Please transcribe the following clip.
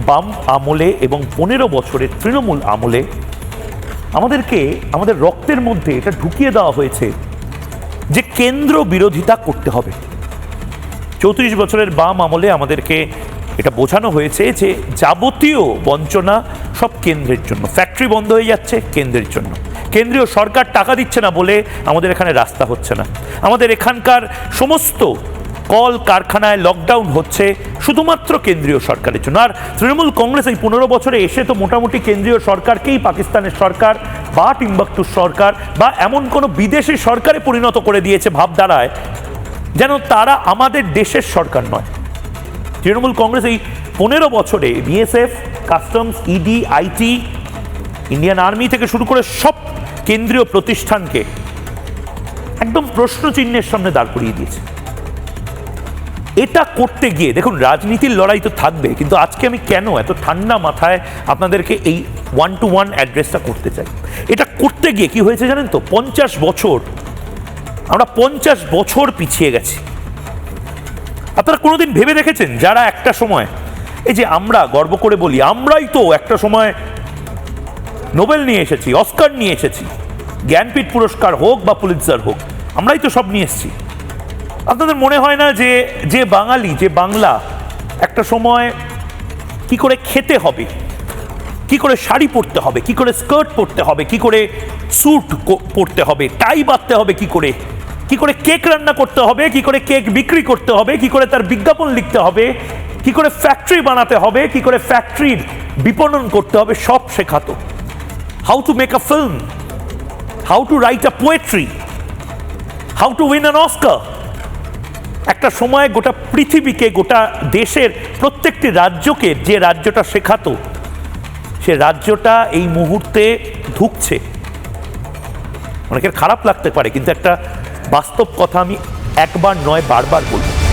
বাম আমলে এবং 15 বছরের তৃণমূল আমলে আমাদেরকে আমাদের রক্তের মধ্যে এটা ঢুকিয়ে দেওয়া হয়েছে যে কেন্দ্র বিরোধিতা করতে হবে। 34 বছরের বাম আমলে আমাদেরকে এটা বোঝানো হয়েছে যে যাবতীয় বঞ্চনা সব কেন্দ্রের জন্য, ফ্যাক্টরি বন্ধ হয়ে যাচ্ছে কেন্দ্রের জন্য, কেন্দ্রীয় সরকার টাকা দিচ্ছে না বলে আমাদের এখানে রাস্তা হচ্ছে না, আমাদের এখানকার সমস্ত কল কারখানায় লকডাউন হচ্ছে শুধুমাত্র কেন্দ্রীয় সরকারের জন্য। আর তৃণমূল কংগ্রেস এই 15 বছরে এসে তো মোটামুটি কেন্দ্রীয় সরকারকেই পাকিস্তানের সরকার বা টিম্বাকটুর সরকার বা এমন কোনো বিদেশি সরকারে পরিণত করে দিয়েছে ভাবধারায়, যেন তারা আমাদের দেশের সরকার নয়। তৃণমূল কংগ্রেস এই 15 বছরে BSF, customs, ED, IT, Indian army থেকে শুরু করে সব কেন্দ্রীয় প্রতিষ্ঠানকে একদম প্রশ্নচিহ্নের সামনে দাঁড় করিয়ে দিয়েছে। এটা করতে গিয়ে দেখুন, রাজনীতির লড়াই তো থাকবে, কিন্তু আজকে আমি কেন এত ঠান্ডা মাথায় আপনাদেরকে এই 1-to-1 অ্যাড্রেসটা করতে চাই। এটা করতে গিয়ে কি হয়েছে জানেন তো, 50 বছর, আমরা 50 বছর পিছিয়ে গেছি। আপনারা কোনোদিন ভেবে দেখেছেন যারা একটা সময়, এই যে আমরা গর্ব করে বলি আমরাই তো একটা সময় নোবেল নিয়ে এসেছি, অস্কার নিয়ে এসেছি, জ্ঞানপীঠ পুরস্কার হোক বা পুলিৎজার হোক, আমরাই তো সব নিয়ে এসেছি। আপনাদের মনে হয় না যে যে বাঙালি, যে বাংলা একটা সময় কি করে খেতে হবে, কি করে শাড়ি পরতে হবে, কি করে স্কার্ট পরতে হবে, কি করে স্যুট পরতে হবে, টাই বাঁধতে হবে, কি করে কেক রান্না করতে হবে, কি করে কেক বিক্রি করতে হবে, কি করে তার বিজ্ঞাপন লিখতে হবে, কি করে ফ্যাক্টরি বানাতে হবে, কি করে ফ্যাক্টরির বিপণন করতে হবে, সব শেখাতো। How to make a film, how to write a poetry, how to win an Oscar. একটা সময় গোটা পৃথিবীকে, গোটা দেশের প্রত্যেকটি রাজ্যকে যে রাজ্যটা শেখাতো, সে রাজ্যটা এই মুহূর্তে ধুঁকছে। অনেকের খারাপ লাগতে পারে, কিন্তু একটা বাস্তব কথা আমি একবার নয় বারবার বলবো।